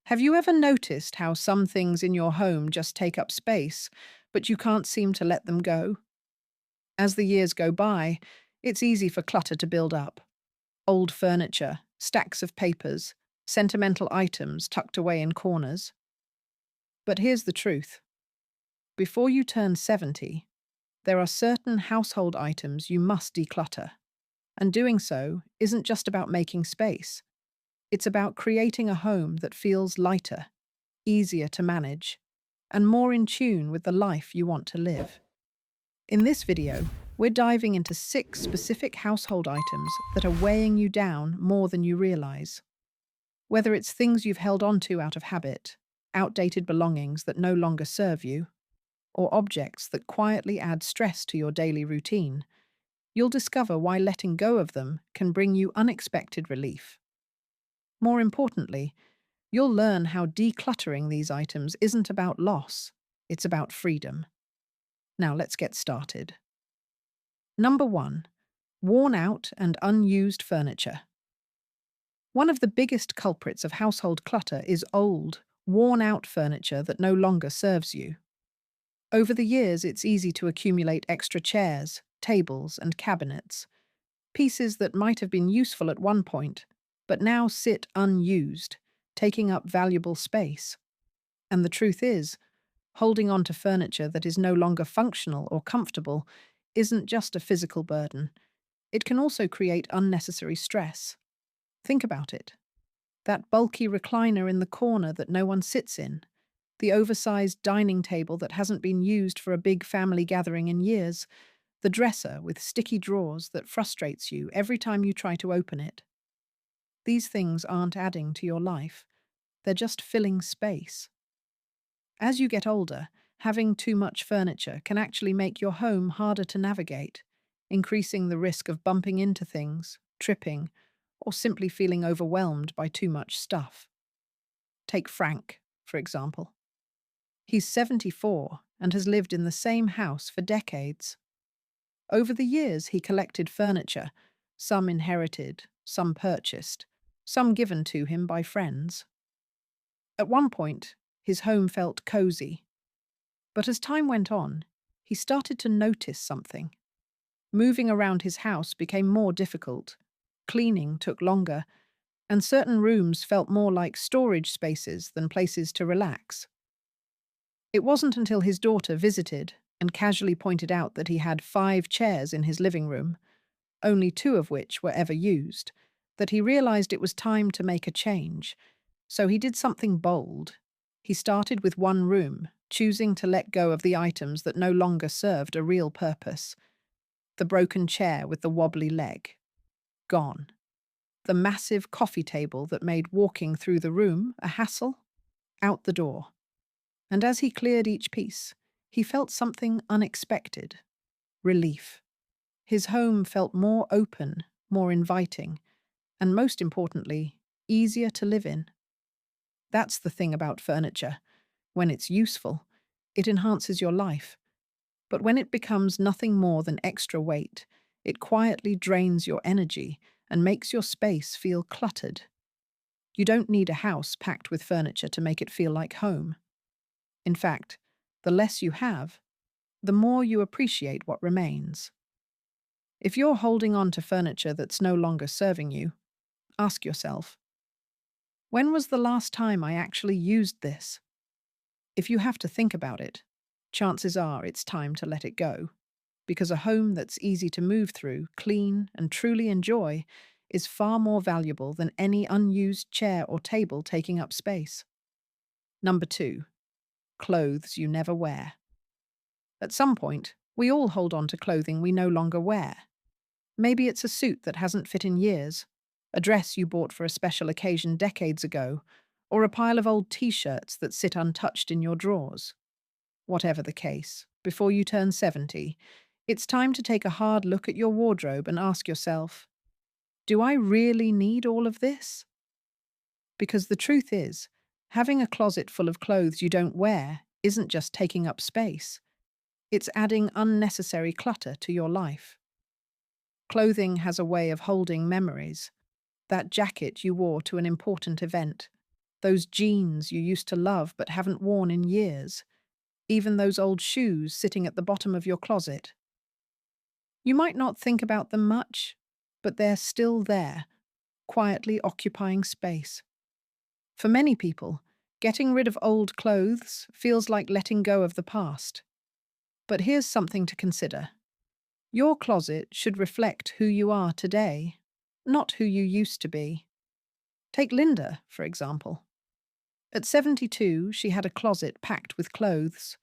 Have you ever noticed how some things in your home just take up space, but you can't seem to let them go? As the years go by, it's easy for clutter to build up. Old furniture, stacks of papers, sentimental items tucked away in corners. But here's the truth. Before you turn 70, there are certain household items you must declutter. And doing so isn't just about making space. It's about creating a home that feels lighter, easier to manage, and more in tune with the life you want to live. In this video, we're diving into 6 specific household items that are weighing you down more than you realize. Whether it's things you've held on to out of habit, outdated belongings that no longer serve you, or objects that quietly add stress to your daily routine, you'll discover why letting go of them can bring you unexpected relief. More importantly, you'll learn how decluttering these items isn't about loss, it's about freedom. Now let's get started. Number 1. Worn out and unused furniture. One of the biggest culprits of household clutter is old, worn out furniture that no longer serves you. Over the years, it's easy to accumulate extra chairs, tables, and cabinets, pieces that might have been useful at one point, but now sit unused, taking up valuable space. And the truth is, holding on to furniture that is no longer functional or comfortable isn't just a physical burden. It can also create unnecessary stress. Think about it. That bulky recliner in the corner that no one sits in, the oversized dining table that hasn't been used for a big family gathering in years, the dresser with sticky drawers that frustrates you every time you try to open it. These things aren't adding to your life, they're just filling space. As you get older, having too much furniture can actually make your home harder to navigate, increasing the risk of bumping into things, tripping, or simply feeling overwhelmed by too much stuff. Take Frank, for example. He's 74 and has lived in the same house for decades. Over the years, he collected furniture, some inherited, some purchased, some given to him by friends. At one point, his home felt cozy. But as time went on, he started to notice something. Moving around his house became more difficult, cleaning took longer, and certain rooms felt more like storage spaces than places to relax. It wasn't until his daughter visited and casually pointed out that he had 5 chairs in his living room, only 2 of which were ever used, that he realized it was time to make a change. So he did something bold. He started with one room, choosing to let go of the items that no longer served a real purpose. The broken chair with the wobbly leg. Gone. The massive coffee table that made walking through the room a hassle. Out the door. And as he cleared each piece, he felt something unexpected. Relief. His home felt more open, more inviting, and most importantly, easier to live in. That's the thing about furniture. When it's useful, it enhances your life. But when it becomes nothing more than extra weight, it quietly drains your energy and makes your space feel cluttered. You don't need a house packed with furniture to make it feel like home. In fact, the less you have, the more you appreciate what remains. If you're holding on to furniture that's no longer serving you, ask yourself, when was the last time I actually used this? If you have to think about it, chances are it's time to let it go, because a home that's easy to move through, clean, and truly enjoy is far more valuable than any unused chair or table taking up space. Number 2. Clothes you never wear. At some point, we all hold on to clothing we no longer wear. Maybe it's a suit that hasn't fit in years, a dress you bought for a special occasion decades ago, or a pile of old t-shirts that sit untouched in your drawers. Whatever the case, before you turn 70, it's time to take a hard look at your wardrobe and ask yourself, do I really need all of this? Because the truth is, having a closet full of clothes you don't wear isn't just taking up space. It's adding unnecessary clutter to your life. Clothing has a way of holding memories. That jacket you wore to an important event, Those jeans you used to love but haven't worn in years. Even those old shoes sitting at the bottom of your closet. You might not think about them much, but they're still there, quietly occupying space. For many people, getting rid of old clothes feels like letting go of the past. But here's something to consider. Your closet should reflect who you are today, not who you used to be. Take Linda, for example. At 72, she had a closet packed with clothes,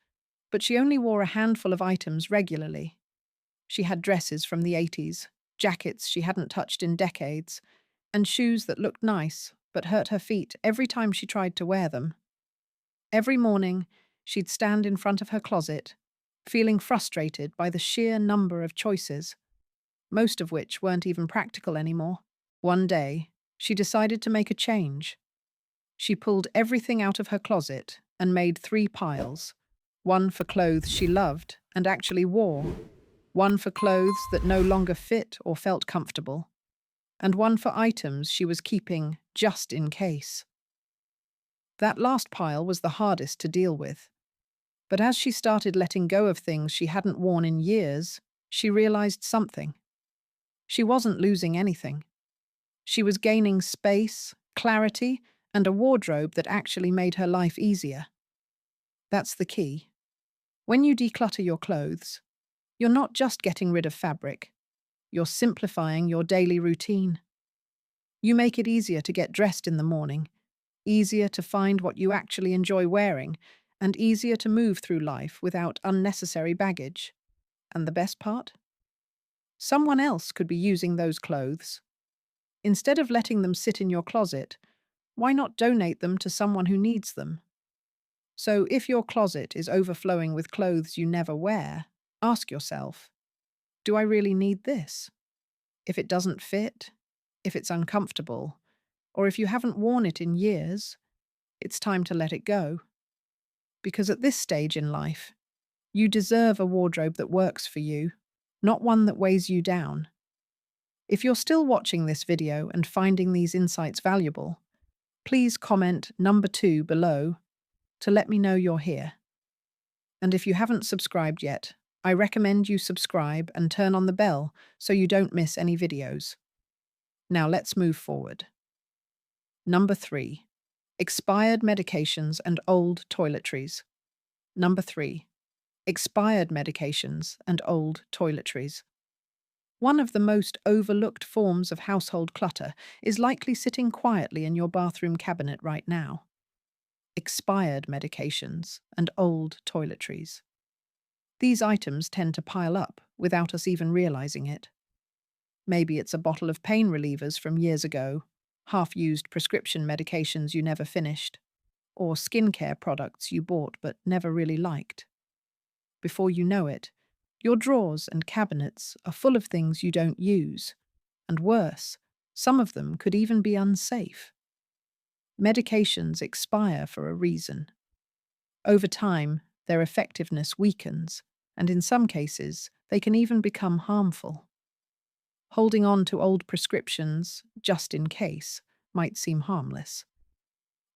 but she only wore a handful of items regularly. She had dresses from the 80s, jackets she hadn't touched in decades, and shoes that looked nice but hurt her feet every time she tried to wear them. Every morning, she'd stand in front of her closet, feeling frustrated by the sheer number of choices, most of which weren't even practical anymore. One day, she decided to make a change. She pulled everything out of her closet and made 3 piles, one for clothes she loved and actually wore, one for clothes that no longer fit or felt comfortable, and one for items she was keeping just in case. That last pile was the hardest to deal with. But as she started letting go of things she hadn't worn in years, she realized something. She wasn't losing anything. She was gaining space, clarity, and a wardrobe that actually made her life easier. That's the key. When you declutter your clothes, you're not just getting rid of fabric. You're simplifying your daily routine. You make it easier to get dressed in the morning, easier to find what you actually enjoy wearing, and easier to move through life without unnecessary baggage. And the best part? Someone else could be using those clothes. Instead of letting them sit in your closet, why not donate them to someone who needs them? So if your closet is overflowing with clothes you never wear, ask yourself, do I really need this? If it doesn't fit, if it's uncomfortable, or if you haven't worn it in years, it's time to let it go. Because at this stage in life, you deserve a wardrobe that works for you, not one that weighs you down. If you're still watching this video and finding these insights valuable, please comment number 2 below to let me know you're here. And if you haven't subscribed yet, I recommend you subscribe and turn on the bell so you don't miss any videos. Now let's move forward. Number 3. Expired medications and old toiletries. Number 3. Expired medications and old toiletries. One of the most overlooked forms of household clutter is likely sitting quietly in your bathroom cabinet right now. Expired medications and old toiletries. These items tend to pile up without us even realizing it. Maybe it's a bottle of pain relievers from years ago, half-used prescription medications you never finished, or skincare products you bought but never really liked. Before you know it, your drawers and cabinets are full of things you don't use, and worse, some of them could even be unsafe. Medications expire for a reason. Over time, their effectiveness weakens, and in some cases, they can even become harmful. Holding on to old prescriptions, just in case, might seem harmless.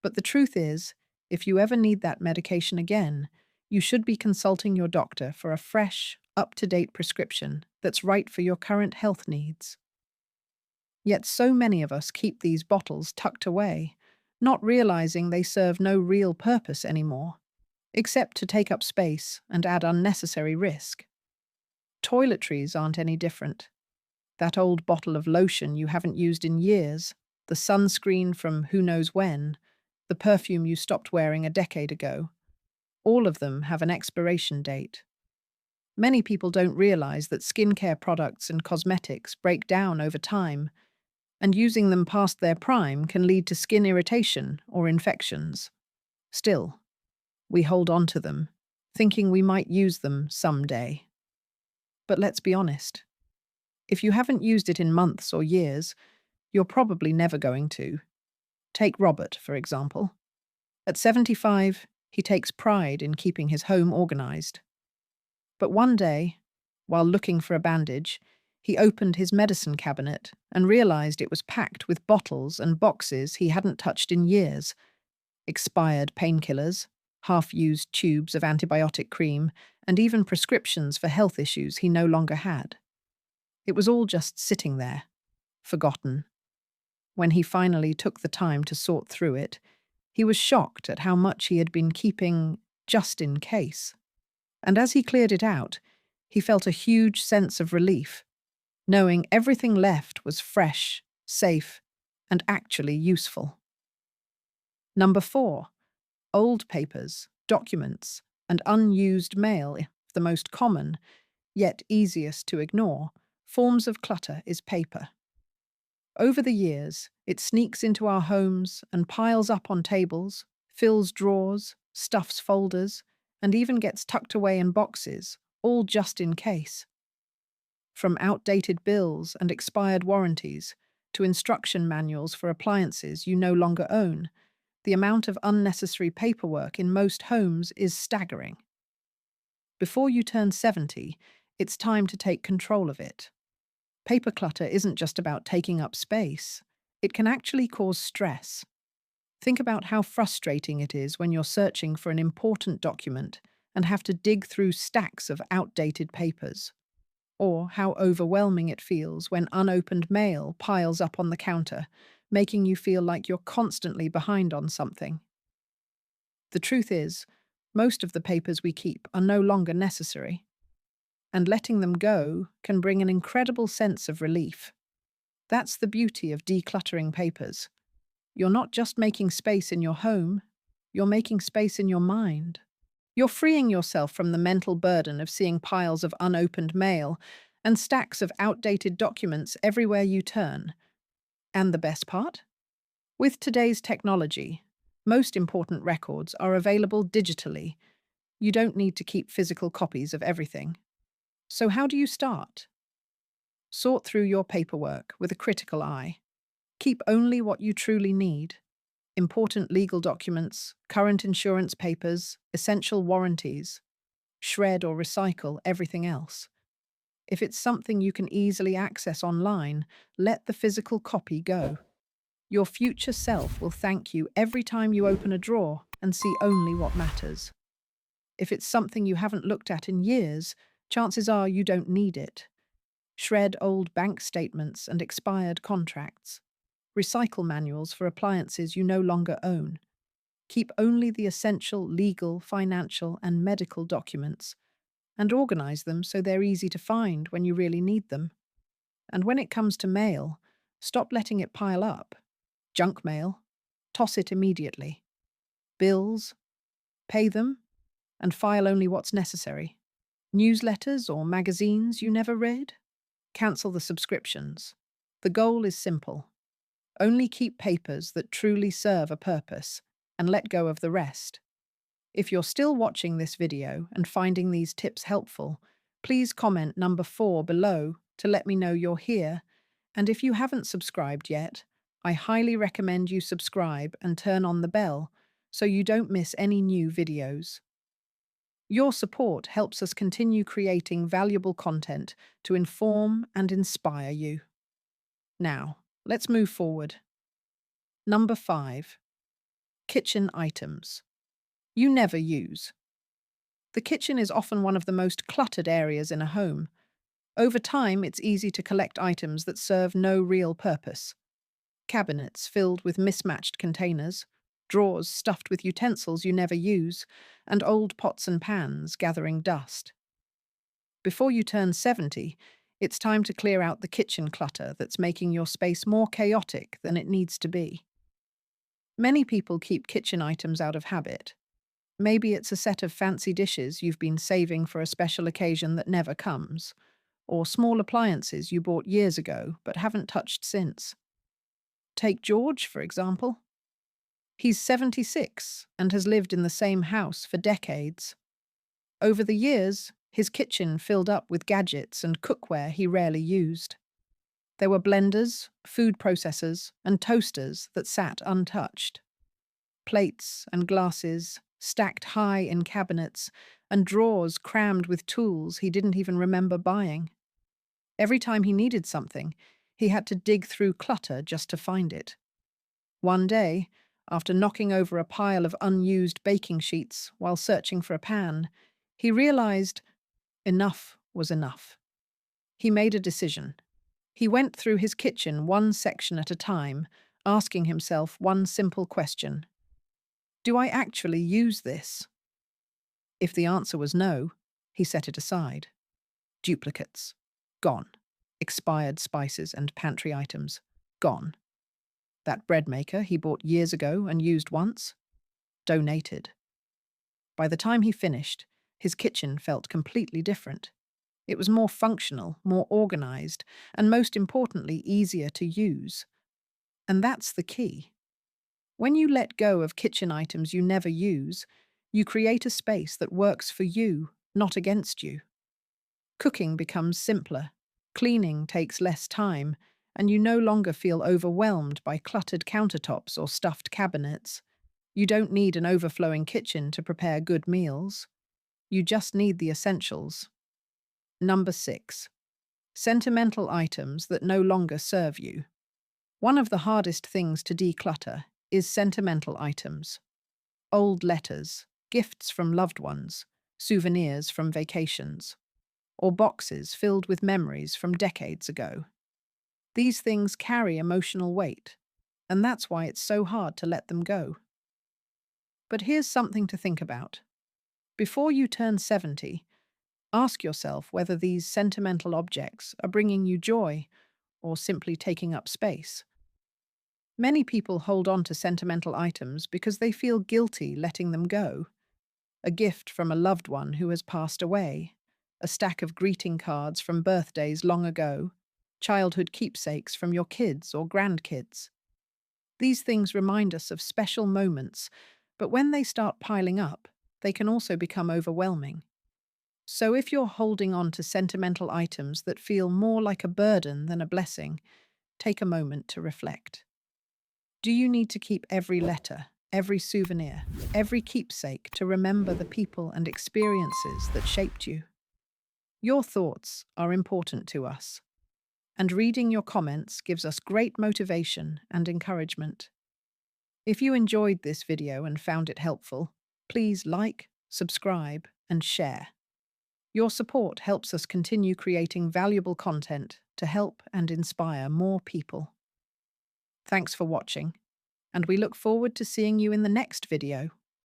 But the truth is, if you ever need that medication again, you should be consulting your doctor for a fresh, up-to-date prescription that's right for your current health needs. Yet so many of us keep these bottles tucked away, not realizing they serve no real purpose anymore, except to take up space and add unnecessary risk. Toiletries aren't any different. That old bottle of lotion you haven't used in years, the sunscreen from who knows when, the perfume you stopped wearing a decade ago, all of them have an expiration date. Many people don't realize that skincare products and cosmetics break down over time, and using them past their prime can lead to skin irritation or infections. Still, we hold on to them, thinking we might use them someday. But let's be honest. If you haven't used it in months or years, you're probably never going to. Take Robert, for example. At 75, he takes pride in keeping his home organized. But one day, while looking for a bandage, he opened his medicine cabinet and realized it was packed with bottles and boxes he hadn't touched in years, expired painkillers, half-used tubes of antibiotic cream, and even prescriptions for health issues he no longer had. It was all just sitting there, forgotten. When he finally took the time to sort through it, he was shocked at how much he had been keeping just in case. And as he cleared it out, he felt a huge sense of relief, knowing everything left was fresh, safe, and actually useful. Number 4. Old papers, documents, and unused mail, the most common, yet easiest to ignore, forms of clutter is paper. Over the years, it sneaks into our homes and piles up on tables, fills drawers, stuffs folders, and even gets tucked away in boxes, all just in case. From outdated bills and expired warranties to instruction manuals for appliances you no longer own, the amount of unnecessary paperwork in most homes is staggering. Before you turn 70, it's time to take control of it. Paper clutter isn't just about taking up space. It can actually cause stress. Think about how frustrating it is when you're searching for an important document and have to dig through stacks of outdated papers. Or how overwhelming it feels when unopened mail piles up on the counter, making you feel like you're constantly behind on something. The truth is, most of the papers we keep are no longer necessary, and letting them go can bring an incredible sense of relief. That's the beauty of decluttering papers. You're not just making space in your home, you're making space in your mind. You're freeing yourself from the mental burden of seeing piles of unopened mail and stacks of outdated documents everywhere you turn. And the best part? With today's technology, most important records are available digitally. You don't need to keep physical copies of everything. So how do you start? Sort through your paperwork with a critical eye. Keep only what you truly need. Important legal documents, current insurance papers, essential warranties. Shred or recycle everything else. If it's something you can easily access online, let the physical copy go. Your future self will thank you every time you open a drawer and see only what matters. If it's something you haven't looked at in years, chances are you don't need it. Shred old bank statements and expired contracts. Recycle manuals for appliances you no longer own. Keep only the essential legal, financial, and medical documents, and organize them so they're easy to find when you really need them. And when it comes to mail, stop letting it pile up. Junk mail, toss it immediately. Bills, pay them, and file only what's necessary. Newsletters or magazines you never read? Cancel the subscriptions. The goal is simple. Only keep papers that truly serve a purpose, and let go of the rest. If you're still watching this video and finding these tips helpful, please comment number 4 below to let me know you're here. And if you haven't subscribed yet, I highly recommend you subscribe and turn on the bell so you don't miss any new videos. Your support helps us continue creating valuable content to inform and inspire you. Now, let's move forward. Number 5. Kitchen items you never use. The kitchen is often one of the most cluttered areas in a home. Over time, it's easy to collect items that serve no real purpose. Cabinets filled with mismatched containers, drawers stuffed with utensils you never use, and old pots and pans gathering dust. Before you turn 70, it's time to clear out the kitchen clutter that's making your space more chaotic than it needs to be. Many people keep kitchen items out of habit. Maybe it's a set of fancy dishes you've been saving for a special occasion that never comes, or small appliances you bought years ago but haven't touched since. Take George, for example. He's 76 and has lived in the same house for decades. Over the years, his kitchen filled up with gadgets and cookware he rarely used. There were blenders, food processors, and toasters that sat untouched. Plates and glasses stacked high in cabinets, and drawers crammed with tools he didn't even remember buying. Every time he needed something, he had to dig through clutter just to find it. One day, After knocking over a pile of unused baking sheets while searching for a pan, he realized enough was enough. He made a decision. He went through his kitchen one section at a time, asking himself one simple question: do I actually use this? If the answer was no, he set it aside. Duplicates. Gone. Expired spices and pantry items. Gone. That bread maker he bought years ago and used once? Donated. By the time he finished, his kitchen felt completely different. It was more functional, more organized, and most importantly, easier to use. And that's the key. When you let go of kitchen items you never use, you create a space that works for you, not against you. Cooking becomes simpler, cleaning takes less time, and you no longer feel overwhelmed by cluttered countertops or stuffed cabinets. You don't need an overflowing kitchen to prepare good meals. You just need the essentials. Number 6. Sentimental items that no longer serve you. One of the hardest things to declutter is sentimental items. Old letters, gifts from loved ones, souvenirs from vacations, or boxes filled with memories from decades ago. These things carry emotional weight, and that's why it's so hard to let them go. But here's something to think about. Before you turn 70, ask yourself whether these sentimental objects are bringing you joy or simply taking up space. Many people hold on to sentimental items because they feel guilty letting them go. A gift from a loved one who has passed away, a stack of greeting cards from birthdays long ago, childhood keepsakes from your kids or grandkids. These things remind us of special moments, but when they start piling up, they can also become overwhelming. So if you're holding on to sentimental items that feel more like a burden than a blessing, take a moment to reflect. Do you need to keep every letter, every souvenir, every keepsake to remember the people and experiences that shaped you? Your thoughts are important to us, and reading your comments gives us great motivation and encouragement. If you enjoyed this video and found it helpful, please like, subscribe, and share. Your support helps us continue creating valuable content to help and inspire more people. Thanks for watching, and we look forward to seeing you in the next video.